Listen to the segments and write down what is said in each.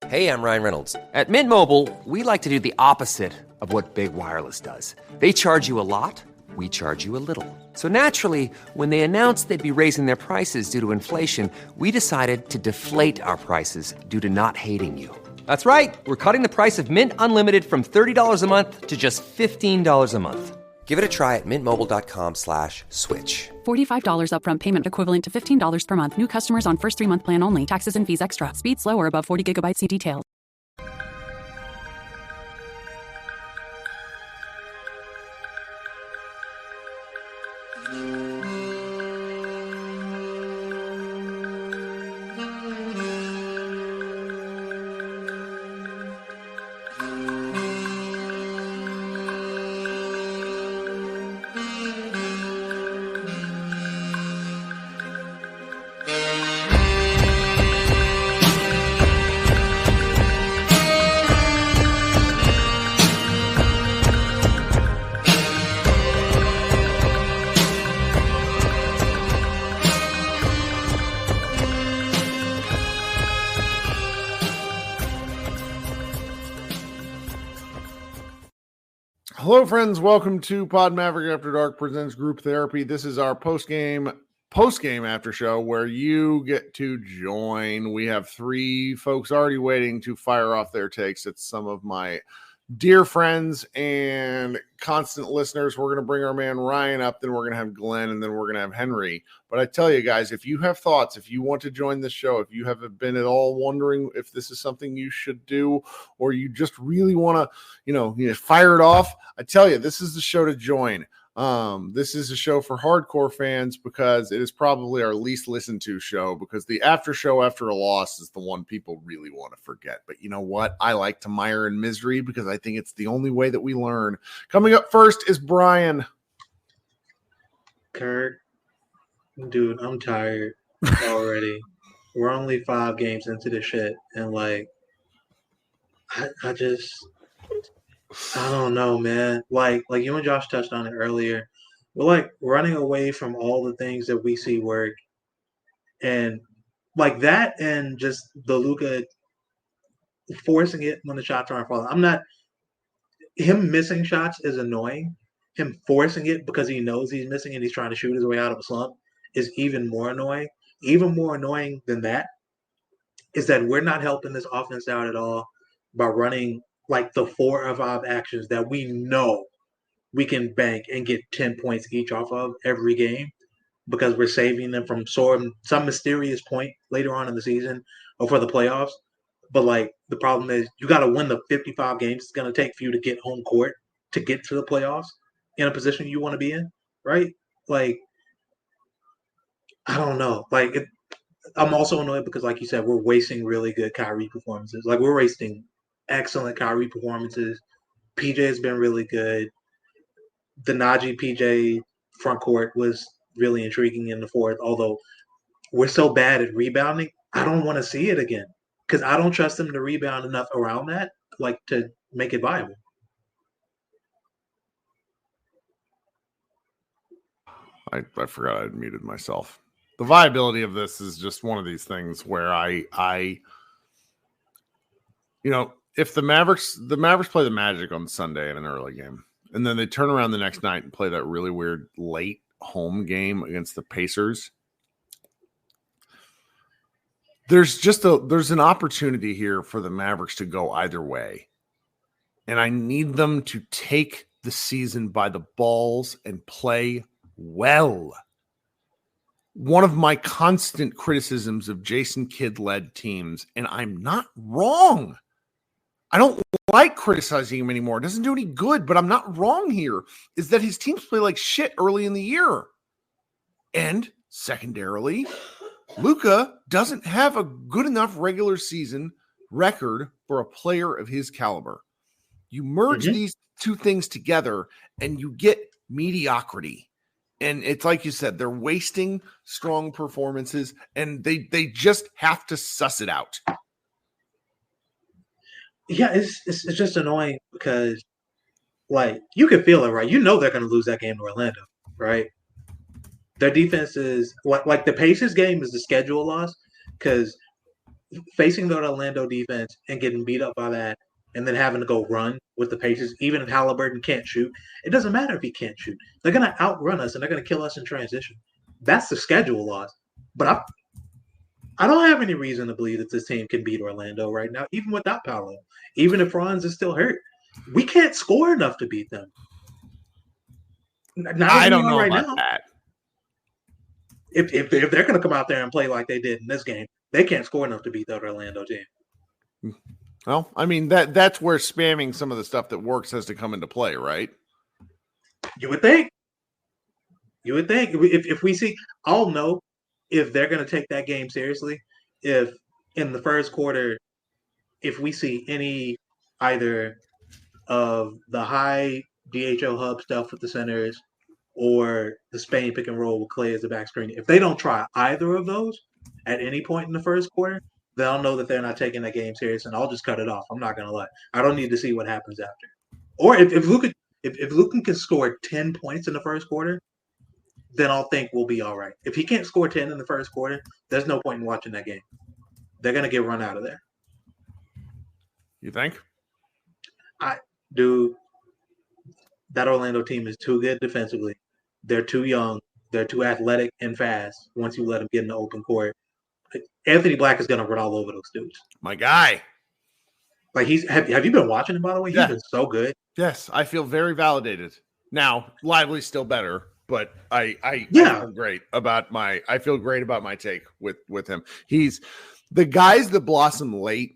Hey, I'm Ryan Reynolds. At Mint Mobile, we like to do the opposite of what Big Wireless does. They charge you a lot, we charge you a little. So naturally, when they announced they'd be raising their prices due to inflation, we decided to deflate our prices due to not hating you. That's right. We're cutting the price of Mint Unlimited from $30 a month to just $15 a month. Give it a try at mintmobile.com/switch. $45 upfront payment equivalent to $15 per month. New customers on first 3-month plan only. Taxes and fees extra. Speed slower above 40 gigabytes. See details. Hello, friends. Welcome to Pod Maverick After Dark presents Group Therapy. This is our post-game after show where you get to join. We have 3 folks already waiting to fire off their takes. It's some of my dear friends and constant listeners. We're going to bring our man Ryan up, then we're going to have Glenn, and then we're going to have Henry. But I tell you guys, if you have thoughts, if you want to join the show, if you have been at all wondering if this is something you should do, or you just really want to, fire it off, I tell you, this is the show to join. This is a show for hardcore fans because it is probably our least listened to show, because the after show after a loss is the one people really want to forget. But you know what? I like to mire in misery because I think it's the only way that we learn. Coming up first is Brian. Kirk, dude, I'm tired already. We're only 5 games into this shit, and I don't know, man. Like you and Josh touched on it earlier. We're running away from all the things that we see work, and that, and just the Luka forcing it when the shots aren't falling. Him missing shots is annoying. Him forcing it because he knows he's missing and he's trying to shoot his way out of a slump is even more annoying. Even more annoying than that is that we're not helping this offense out at all by running the 4 or 5 actions that we know we can bank and get 10 points each off of every game, because we're saving them from some mysterious point later on in the season or for the playoffs. But the problem is you got to win the 55 games it's going to take for you to get home court to get to the playoffs in a position you want to be in, right? I don't know. I'm also annoyed because, like you said, we're wasting really good Kyrie performances. We're wasting excellent Kyrie performances. PJ has been really good. The Najee PJ front court was really intriguing in the fourth, although we're so bad at rebounding, I don't want to see it again because I don't trust them to rebound enough around that, to make it viable. I forgot I'd muted myself. The viability of this is just one of these things where if the Mavericks play the Magic on Sunday in an early game, and then they turn around the next night and play that really weird late home game against the Pacers, there's an opportunity here for the Mavericks to go either way. And I need them to take the season by the balls and play well. One of my constant criticisms of Jason Kidd-led teams, and I'm not wrong. I don't like criticizing him anymore. It doesn't do any good, but I'm not wrong here, is that his teams play like shit early in the year. And secondarily, Luka doesn't have a good enough regular season record for a player of his caliber. You merge these two things together and you get mediocrity. And it's like you said, they're wasting strong performances and they just have to suss it out. Yeah, it's just annoying because, you can feel it, right? You know they're going to lose that game to Orlando, right? Their defense is, the Pacers game is the schedule loss because facing the Orlando defense and getting beat up by that, and then having to go run with the Pacers, even if Halliburton can't shoot, it doesn't matter if he can't shoot. They're going to outrun us and they're going to kill us in transition. That's the schedule loss. But I don't have any reason to believe that this team can beat Orlando right now, even without Paolo. Even if Franz is still hurt, we can't score enough to beat them. I don't know about that. If they're going to come out there and play like they did in this game, they can't score enough to beat that Orlando team. Well, I mean, that's where spamming some of the stuff that works has to come into play, right? You would think. If we see, I'll know if they're going to take that game seriously. If in the first quarter, if we see any either of the high DHO hub stuff with the centers or the Spain pick and roll with Clay as the back screen, if they don't try either of those at any point in the first quarter, they'll know that they're not taking that game serious, and I'll just cut it off. I'm not going to lie. I don't need to see what happens after. Or if Luka can score 10 points in the first quarter, then I'll think we'll be all right. If he can't score 10 in the first quarter, there's no point in watching that game. They're going to get run out of there. You think? Dude, that Orlando team is too good defensively. They're too young. They're too athletic and fast once you let them get in the open court. Anthony Black is going to run all over those dudes. My guy. Like have you been watching him, by the way? He's been so good. Yes, I feel very validated. Now, Lively's still better, but I feel great about my take with him. He's the guys that blossom late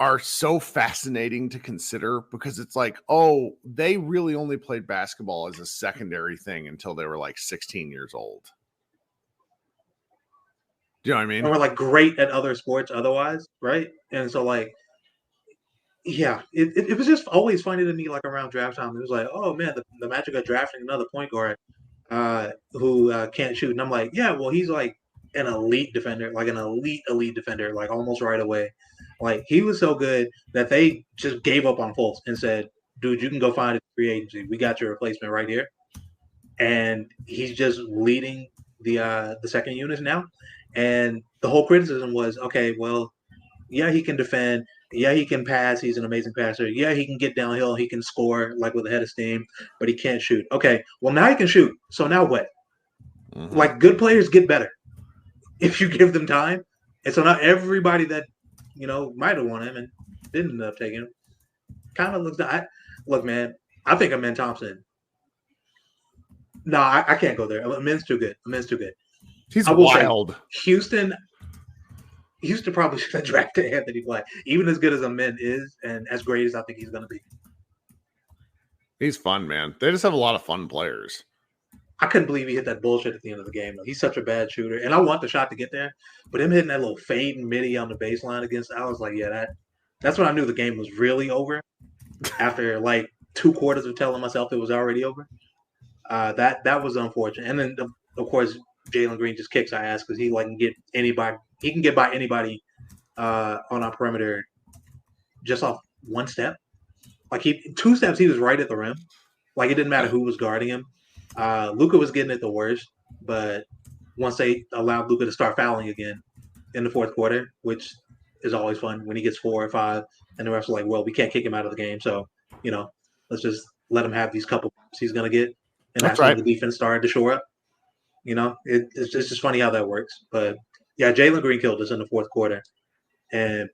are so fascinating to consider because it's like, oh, they really only played basketball as a secondary thing until they were like 16 years old. Do you know what I mean? And we're like great at other sports otherwise, right? And so like, yeah, it was just always funny to me, like around draft time. It was like, oh man, the Magic are drafting another point guard who can't shoot. And I'm like, yeah, well, he's like an elite defender, like an elite defender, like almost right away. Like he was so good that they just gave up on Fultz and said, dude, you can go find a free agency. We got your replacement right here. And he's just leading the second units now. And the whole criticism was, okay, well, yeah, he can defend. Yeah, he can pass. He's an amazing passer. Yeah, he can get downhill. He can score like with a head of steam, but he can't shoot. Okay, well, now he can shoot. So now what? Mm-hmm. Like good players get better if you give them time. And so not everybody that, might have won him and didn't end up taking him kind of looks like, look, man, I think Amen Thompson. No, I can't go there. Amen's too good. He's wild. Houston probably should have drafted Anthony Black, even as good as Amen is and as great as I think he's going to be. He's fun, man. They just have a lot of fun players. I couldn't believe he hit that bullshit at the end of the game, though. He's such a bad shooter. And I want the shot to get there, but him hitting that little fade and midi on the baseline against, I was like, yeah, that's when I knew the game was really over after like 2 quarters of telling myself it was already over. That was unfortunate. And then, of course, Jalen Green just kicks our ass because he can get anybody. He can get by anybody on our perimeter just off one step. Like 2 steps, he was right at the rim. Like it didn't matter who was guarding him. Luka was getting it the worst, but once they allowed Luka to start fouling again in the fourth quarter, which is always fun when he gets 4 or 5, and the refs are like, well, we can't kick him out of the game, so let's just let him have these couple he's gonna get, and that's when the defense started to shore up. It's just funny how that works. But yeah, Jalen Green killed us in the fourth quarter, and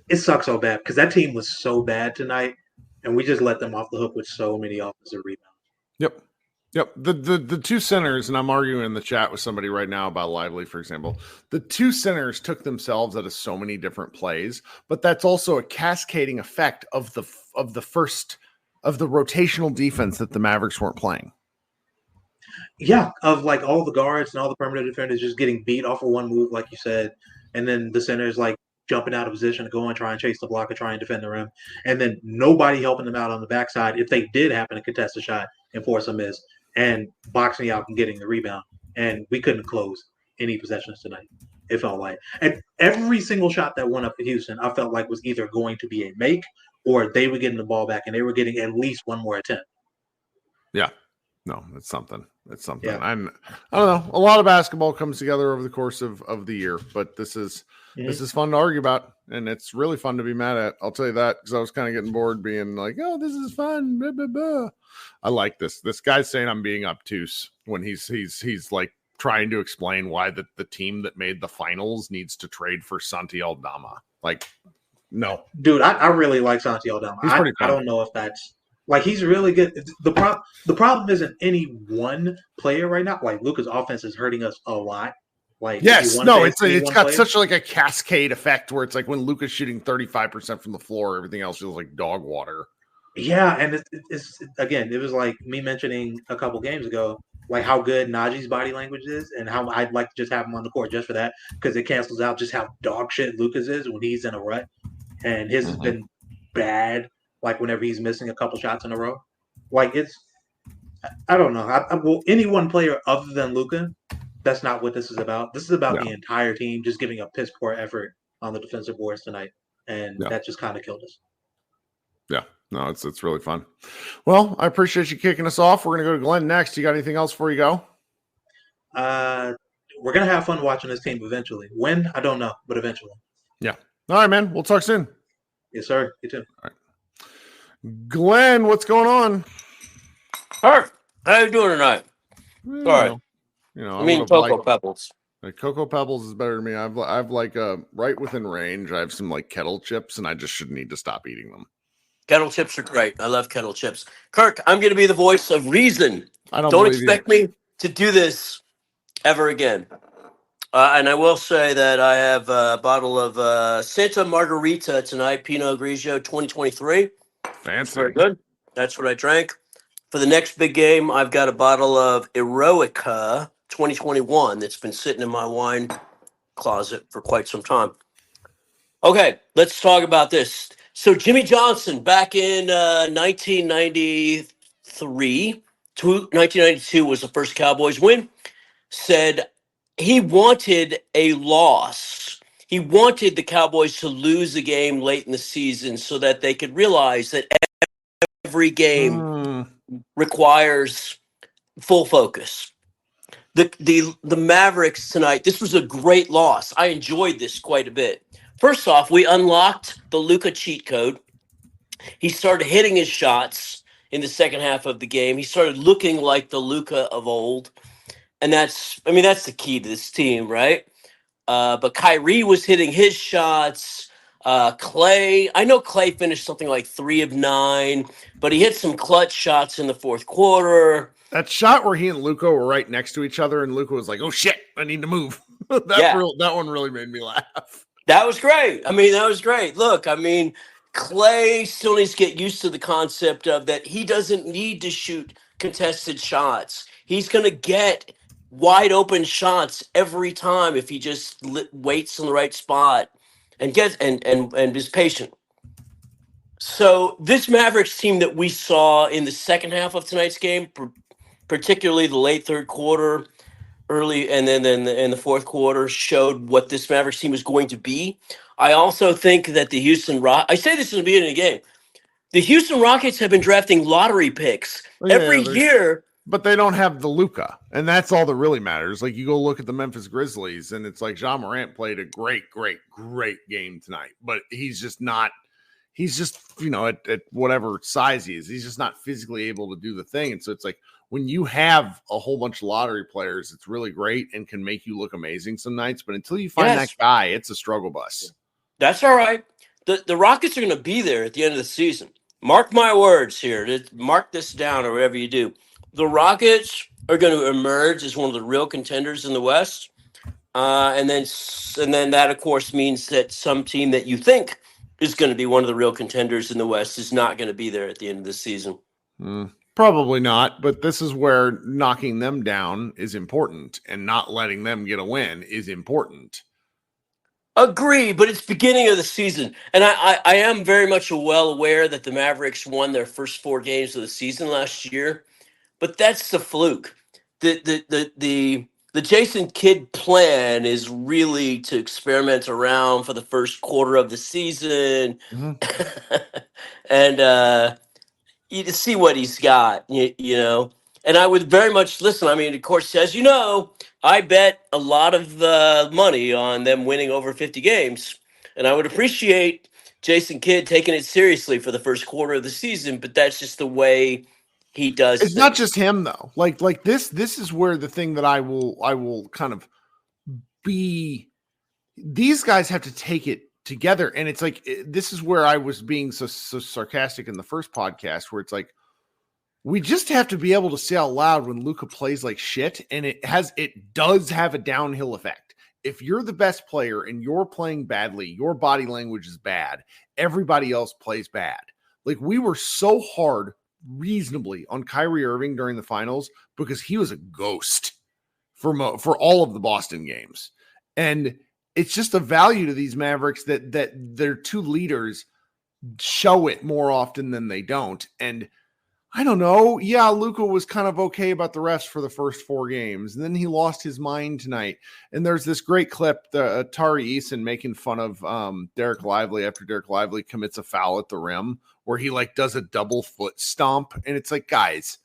it sucks so bad because that team was so bad tonight, and we just let them off the hook with so many offensive rebounds. Yep. The 2 centers, and I'm arguing in the chat with somebody right now about Lively, for example. The 2 centers took themselves out of so many different plays, but that's also a cascading effect of the rotational defense that the Mavericks weren't playing. Yeah, of like all the guards and all the perimeter defenders just getting beat off of one move, like you said, and then the centers like jumping out of position to go and try and chase the block or try and defend the rim, and then nobody helping them out on the backside if they did happen to contest a shot and force a miss, and boxing out and getting the rebound. And we couldn't close any possessions tonight. It felt like, and every single shot that went up to Houston, I felt like was either going to be a make or they were getting the ball back and they were getting at least one more attempt. Yeah, no, it's something. It's something. Yeah. I don't know. A lot of basketball comes together over the course of the year, but this is fun to argue about, and it's really fun to be mad at. I'll tell you that, because I was kind of getting bored being like, "Oh, this is fun." Blah, blah, blah. I like this. This guy's saying I'm being obtuse when he's like trying to explain why the team that made the finals needs to trade for Santi Aldama. Like, no, dude, I really like Santi Aldama. He's pretty fun. I don't know if that's like he's really good. The problem isn't any one player right now. Like Luka's offense is hurting us a lot. Like yes, no, it's got such like a cascade effect where it's like when Luka's shooting 35% from the floor, everything else feels like dog water. Yeah, and it's again, it was like me mentioning a couple games ago, like how good Najee's body language is, and how I'd like to just have him on the court just for that, because it cancels out just how dog shit Luka's is when he's in a rut, and his has been bad. Like whenever he's missing a couple shots in a row, like I don't know. Well, any one player other than Luka, that's not what this is about. This is about the entire team just giving a piss poor effort on the defensive boards tonight, and that just kind of killed us. Yeah, no, it's really fun. Well, I appreciate you kicking us off. We're gonna go to Glenn next. You got anything else before you go? We're gonna have fun watching this team eventually. When, I don't know, but eventually. Yeah. All right, man. We'll talk soon. Yes, sir. You too. All right. Glenn, what's going on? Kirk, how you doing tonight? Sorry. I I mean Cocoa Pebbles. Cocoa Pebbles is better than me. I've like right within range. I have some like kettle chips, and I just should need to stop eating them. Kettle chips are great. I love kettle chips. Kirk, I'm going to be the voice of reason. Don't expect me to do this ever again. And I will say that I have a bottle of Santa Margarita tonight, Pinot Grigio 2023. Fancy. Very good. That's what I drank. For the next big game, I've got a bottle of Eroica 2021 that's been sitting in my wine closet for quite some time. Okay, let's talk about this. So Jimmy Johnson, back in 1992 was the first Cowboys win, said he wanted a loss. He wanted the Cowboys to lose the game late in the season so that they could realize that every game requires full focus. The Mavericks tonight, this was a great loss. I enjoyed this quite a bit. First off, we unlocked the Luka cheat code. He started hitting his shots in the second half of the game. He started looking like the Luka of old. And that's the key to this team, right? But Kyrie was hitting his shots. Clay, I know Clay finished something like 3 of 9, but he hit some clutch shots in the fourth quarter. That shot where he and Luka were right next to each other, and Luka was like, "Oh shit, I need to move." That one really made me laugh. That was great. That was great. Look, Clay still needs to get used to the concept of that he doesn't need to shoot contested shots. He's going to get wide open shots every time if he just waits in the right spot and gets and is patient. So this Mavericks team that we saw in the second half of tonight's game, particularly the late third quarter, early, and then in the fourth quarter, showed what this Mavericks team is going to be. I also think that the Houston Rockets, I say this in the beginning of the game, the Houston Rockets have been drafting lottery picks every year. But they don't have the Luka, and that's all that really matters. Like, you go look at the Memphis Grizzlies, and it's like Ja Morant played a great game tonight, but he's just, at whatever size he is, he's just not physically able to do the thing. And so it's like, when you have a whole bunch of lottery players, it's really great and can make you look amazing some nights. But until you find that guy, it's a struggle bus. That's all right. The Rockets are going to be there at the end of the season. Mark my words here. Mark this down or whatever you do. The Rockets are going to emerge as one of the real contenders in the West. And then that, of course, means that some team that you think is going to be one of the real contenders in the West is not going to be there at the end of the season. Probably not, but this is where knocking them down is important, and not letting them get a win is important. Agree, but it's beginning of the season. And I am very much well aware that the Mavericks won their first 4 games of the season last year, but that's the fluke. The Jason Kidd plan is really to experiment around for the first quarter of the season and you to see what he's got, you know. And I would very much listen. I mean, of course, as you know, I bet a lot of money on them winning over 50 games. And I would appreciate Jason Kidd taking it seriously for the first quarter of the season, but that's just the way he does It's not things. just him though. Like this is where the thing that I will kind of be, these guys have to take it together. And it's like, this is where I was being so sarcastic in the first podcast, where it's like, we just have to be able to say out loud when Luka plays like shit. And it does have a downhill effect. If you're the best player and you're playing badly, your body language is bad, everybody else plays bad. Like, we were so hard reasonably on Kyrie Irving during the finals because he was a ghost for all of the Boston games. And it's just a value to these Mavericks that their two leaders show it more often than they don't. And I don't know. Yeah, Luka was kind of okay about the refs for the first 4 games, and then he lost his mind tonight. And there's this great clip, the Tari Eason making fun of Derek Lively after Derek Lively commits a foul at the rim, where he like does a double foot stomp, and it's like, guys,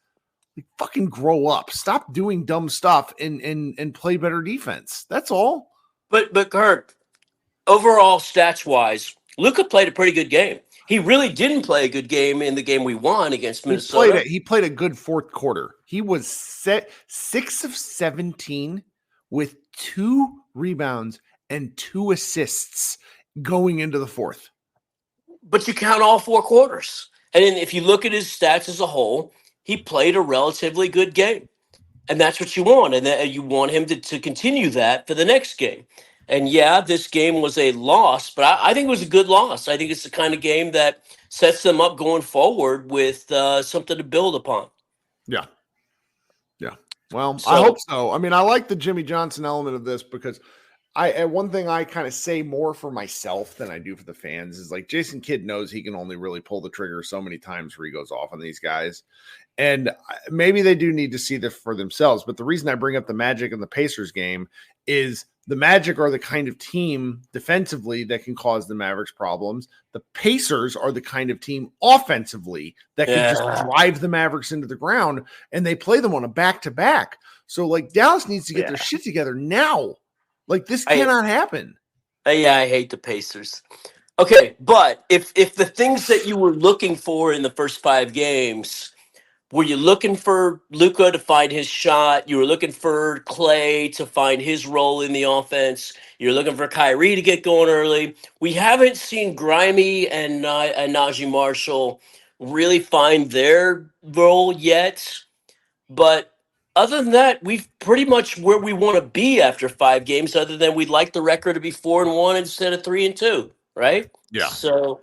like, fucking grow up, stop doing dumb stuff, and play better defense. That's all. But Kirk, overall stats wise, Luka played a pretty good game. He really didn't play a good game in the game we won against Minnesota. He played a good fourth quarter. He was 6 of 17 with 2 rebounds and 2 assists going into the fourth. But you count all 4 quarters. And if you look at his stats as a whole, he played a relatively good game. And that's what you want. And you want him to continue that for the next game. And yeah, this game was a loss, but I think it was a good loss. I think it's the kind of game that sets them up going forward with something to build upon. Yeah. Yeah. Well, I hope so. I mean, I like the Jimmy Johnson element of this because one thing I kind of say more for myself than I do for the fans is like, Jason Kidd knows he can only really pull the trigger so many times where he goes off on these guys. And maybe they do need to see this for themselves. But the reason I bring up the Magic and the Pacers game is the Magic are the kind of team defensively that can cause the Mavericks problems. The Pacers are the kind of team offensively that can just drive the Mavericks into the ground, and they play them on a back-to-back. So, like, Dallas needs to get their shit together now. Like, this cannot happen. Yeah, I hate the Pacers. Okay, but if the things that you were looking for in the first 5 games, were you looking for Luka to find his shot? You were looking for Clay to find his role in the offense. You're looking for Kyrie to get going early. We haven't seen Grimy and Najee Marshall really find their role yet. But other than that, we've pretty much where we want to be after 5 games, other than we'd like the record to be 4-1 instead of 3-2, right? Yeah. So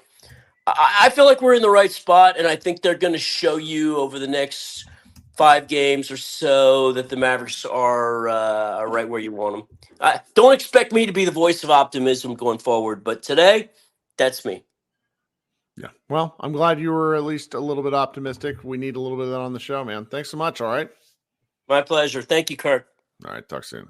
I feel like we're in the right spot, and I think they're going to show you over the next 5 games or so that the Mavericks are right where you want them. Don't expect me to be the voice of optimism going forward, but today, that's me. Yeah. Well, I'm glad you were at least a little bit optimistic. We need a little bit of that on the show, man. Thanks so much. All right. My pleasure. Thank you, Kirk. All right. Talk soon.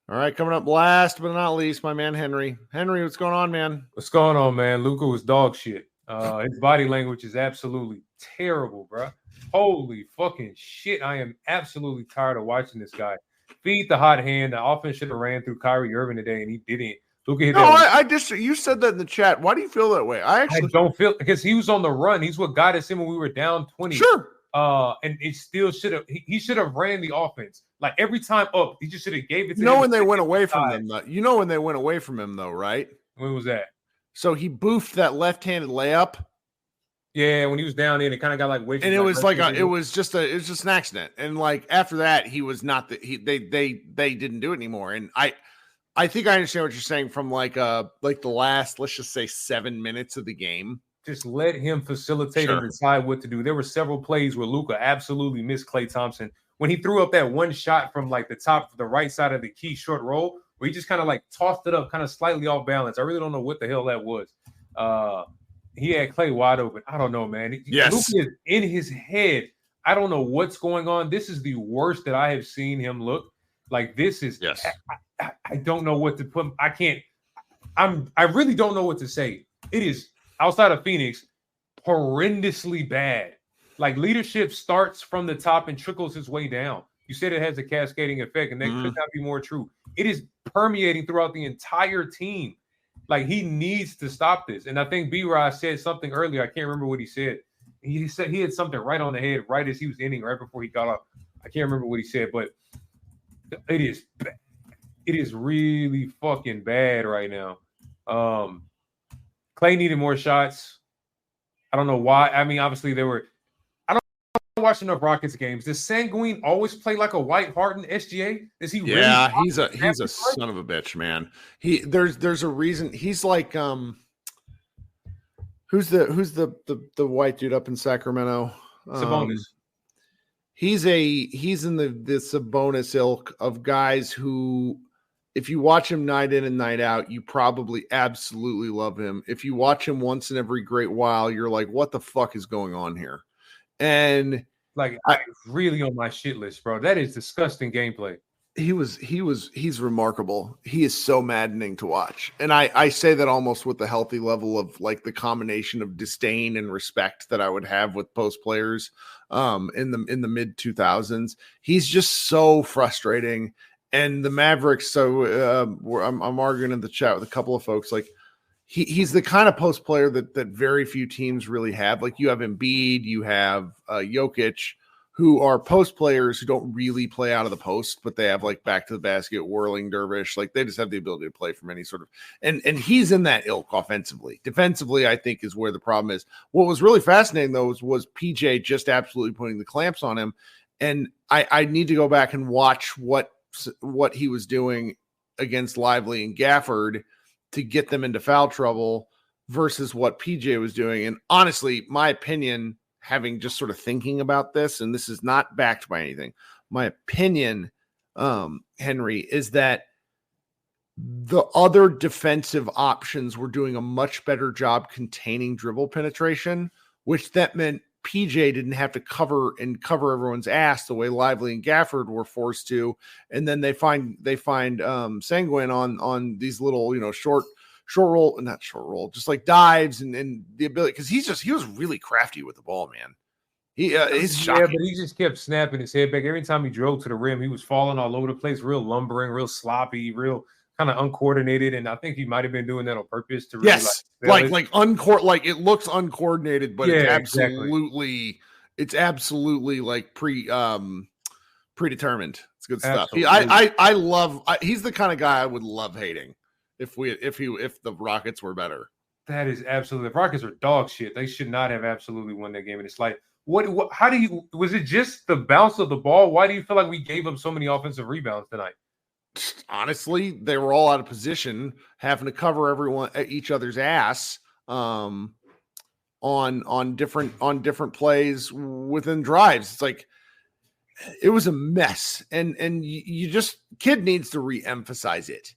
All right. Coming up last but not least, my man, Henry. Henry, what's going on, man? What's going on, man? Luka was dog shit. His body language is absolutely terrible, bro. Holy fucking shit. I am absolutely tired of watching this guy. Feed the hot hand. The offense should have ran through Kyrie Irving today, and he didn't. Luka hit you said that in the chat. Why do you feel that way? I don't feel, because he was on the run. He's what got us in when we were down 20. Sure. And it still should have, he should have ran the offense. Like every time up, he just should have gave it to him. When they went away from him, though. You know when they went away from him, though, right? When was that? So he boofed that left-handed layup. Yeah, when he was down in, it kind of got like way. And it was like it was just an accident. And like after that, he was not they didn't do it anymore. And I think I understand what you're saying from like the last, let's just say 7 minutes of the game. Just let him facilitate and decide what to do. There were several plays where Luka absolutely missed Klay Thompson when he threw up that one shot from like the right side of the key short roll, where he just kind of like tossed it up kind of slightly off balance. I really don't know what the hell that was. He had Klay wide open. I don't know, man. Yes. Luka is in his head. I don't know what's going on. This is the worst that I have seen him look. Like this is. Yes. I don't know what to put. I really don't know what to say. It is outside of Phoenix, horrendously bad. Like leadership starts from the top and trickles its way down. You said it has a cascading effect, and that could not be more true. It is permeating throughout the entire team. Like he needs to stop this. And I think B-Rod said something earlier. I can't remember what he said. He said he had something right on the head right as he was ending, right before he got up. I can't remember what he said, but it is bad. It is really fucking bad right now. Clay needed more shots. I don't know why. I mean, obviously there were. I don't watch enough Rockets games. Does Sanguine always play like a White Hart in SGA? Is he? Yeah, really he's a son of a bitch, man. There's a reason he's like who's the white dude up in Sacramento? Sabonis. He's in the Sabonis ilk of guys who, if you watch him night in and night out, you probably absolutely love him. If you watch him once in every great while, you're like, what the fuck is going on here? And like, I really on my shit list, bro. That is disgusting gameplay. He's remarkable. He is so maddening to watch. And I say that almost with the healthy level of like the combination of disdain and respect that I would have with post players in the mid 2000s. He's just so frustrating. And the Mavericks, so I'm arguing in the chat with a couple of folks, like he's the kind of post player that very few teams really have. Like you have Embiid, you have Jokic, who are post players who don't really play out of the post, but they have like back to the basket, whirling dervish. Like they just have the ability to play from any sort of, and he's in that ilk offensively. Defensively, I think is where the problem is. What was really fascinating though was PJ just absolutely putting the clamps on him. And I need to go back and watch what he was doing against Lively and Gafford to get them into foul trouble versus what PJ was doing. And honestly, my opinion, having just sort of thinking about this, and this is not backed by anything, my opinion, Henry, is that the other defensive options were doing a much better job containing dribble penetration, which that meant PJ didn't have to cover everyone's ass the way Lively and Gafford were forced to. And then they find Sanguine on these little, short roll, not short roll, just like dives and the ability, because he was really crafty with the ball, man. He's shocking. Yeah, but he just kept snapping his head back every time he drove to the rim. He was falling all over the place, real lumbering, real sloppy, real kind of uncoordinated. And I think he might have been doing that on purpose to really like it looks uncoordinated, but it's absolutely like predetermined. It's good stuff. He's the kind of guy I would love hating if the Rockets were better. That is absolutely, the Rockets are dog shit. They should not have absolutely won that game. And it's like, was it just the bounce of the ball? Why do you feel like we gave up so many offensive rebounds tonight? Honestly, they were all out of position, having to cover each other's ass on different plays within drives. It's like it was a mess, and you just kid needs to re-emphasize it,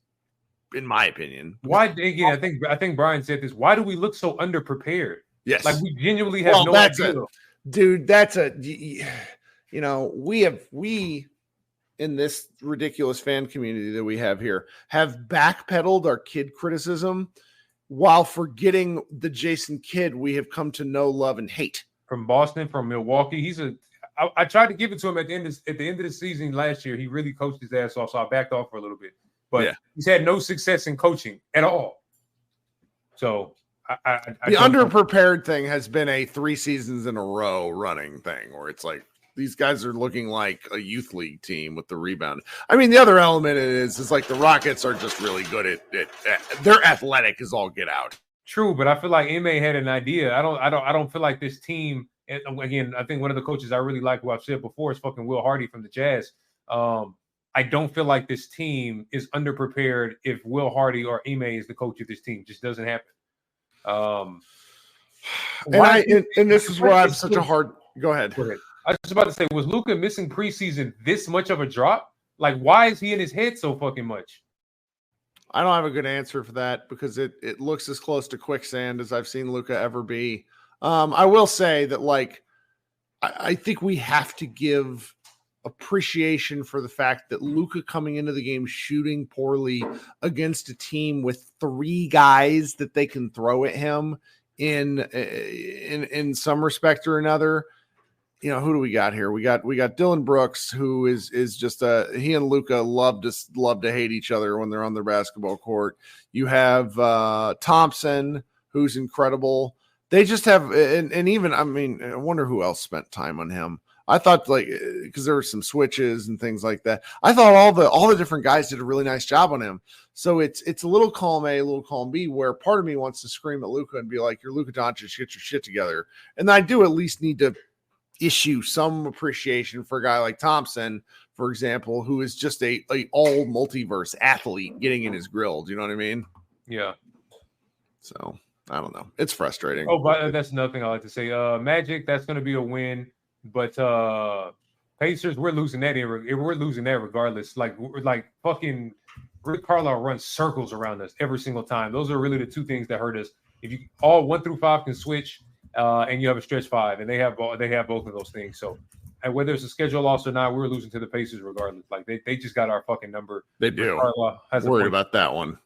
in my opinion. Why? Again, I think Brian said this. Why do we look so underprepared? Yes, like we genuinely have no idea. Dude, we in this ridiculous fan community that we have here have backpedaled our kid criticism while forgetting the Jason Kidd we have come to know, love, and hate. From Boston, from Milwaukee. I tried to give it to him at the end of the season last year. He really coached his ass off, so I backed off for a little bit. But he's had no success in coaching at all. So the underprepared thing has been a 3 seasons in a row running thing where it's like these guys are looking like a youth league team with the rebound. I mean, the other element is like the Rockets are just really good at they're athletic as all get out. True, but I feel like Ime had an idea. I don't feel like this team. And again, I think one of the coaches I really like, who I've said before, is fucking Will Hardy from the Jazz. I don't feel like this team is underprepared if Will Hardy or Ime is the coach of this team. Just doesn't happen. This is where I'm such a hard. Go ahead. I was just about to say, was Luka missing preseason this much of a drop? Like, why is he in his head so fucking much? I don't have a good answer for that because it looks as close to quicksand as I've seen Luka ever be. I will say that, like, I think we have to give appreciation for the fact that Luka coming into the game shooting poorly against a team with 3 guys that they can throw at him in some respect or another who do we got here? We got Dylan Brooks, who is just he and Luka love to hate each other when they're on their basketball court. You have Thompson, who's incredible. They just have, and even, I mean, I wonder who else spent time on him. I thought, because there were some switches and things like that. I thought all the different guys did a really nice job on him. So it's a little column A, a little column B, where part of me wants to scream at Luka and be like, "You're Luka Doncic, get your shit together." And I do at least need to issue some appreciation for a guy like Thompson, for example, who is just a all multiverse athlete getting in his grill. Do you know what I mean? Yeah. So I don't know. It's frustrating. Oh, but that's another thing I like to say. Magic, that's going to be a win. But Pacers, we're losing that. We're losing that regardless. Like fucking Rick Carlisle runs circles around us every single time. Those are really the two things that hurt us. If you all 1 through 5 can switch, and you have a stretch 5, and they have both of those things. So, and whether it's a schedule loss or not, we're losing to the Pacers regardless. Like they just got our fucking number. They do. Worried about that one.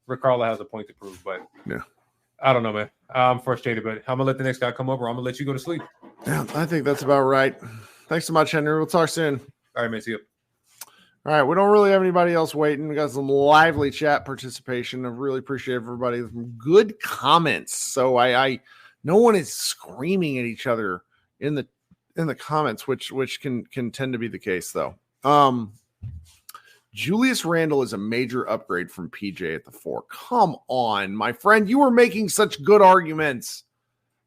Rick Carlisle has a point to prove, but yeah. I don't know, man. I'm frustrated, but I'm going to let the next guy come over. I'm going to let you go to sleep. Yeah, I think that's about right. Thanks so much, Henry. We'll talk soon. All right, man. See you. All right. We don't really have anybody else waiting. We got some lively chat participation. I really appreciate everybody. Good comments. So no one is screaming at each other in the comments, which can tend to be the case, though. Julius Randle is a major upgrade from PJ at the 4. Come on, my friend. You were making such good arguments.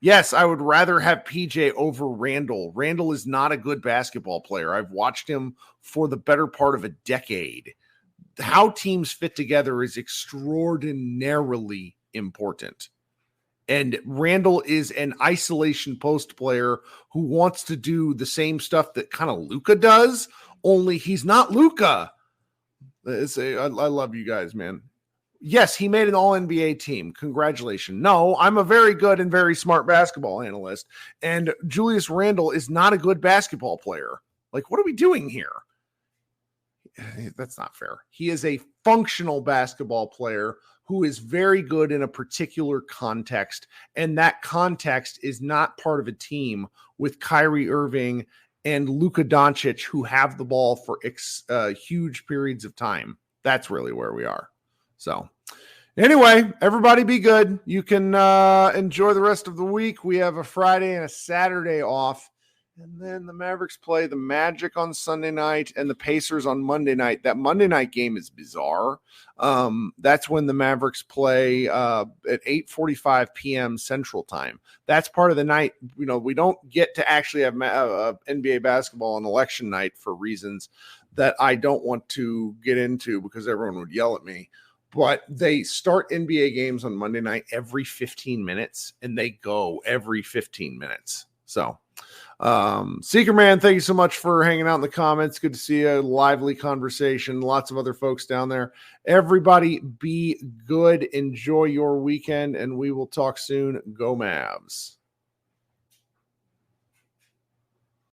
Yes, I would rather have PJ over Randle. Randle is not a good basketball player. I've watched him for the better part of a decade. How teams fit together is extraordinarily important. And Randle is an isolation post player who wants to do the same stuff that kind of Luka does, only he's not Luka. I love you guys, man. Yes, he made an all-NBA team. Congratulations. No, I'm a very good and very smart basketball analyst, and Julius Randle is not a good basketball player. Like, what are we doing here? That's not fair. He is a functional basketball player who is very good in a particular context, and that context is not part of a team with Kyrie Irving and Luka Doncic, who have the ball for huge periods of time. That's really where we are. So anyway, everybody be good. You can enjoy the rest of the week. We have a Friday and a Saturday off. And then the Mavericks play the Magic on Sunday night and the Pacers on Monday night. That Monday night game is bizarre. That's when the Mavericks play at 8:45 p.m. Central Time. That's part of the night. We don't get to actually have NBA basketball on election night for reasons that I don't want to get into because everyone would yell at me. But they start NBA games on Monday night every 15 minutes, and they go every 15 minutes. So, Seeker Man, thank you so much for hanging out in the comments. Good to see a lively conversation. Lots of other folks down there. Everybody be good. Enjoy your weekend, and we will talk soon. Go Mavs.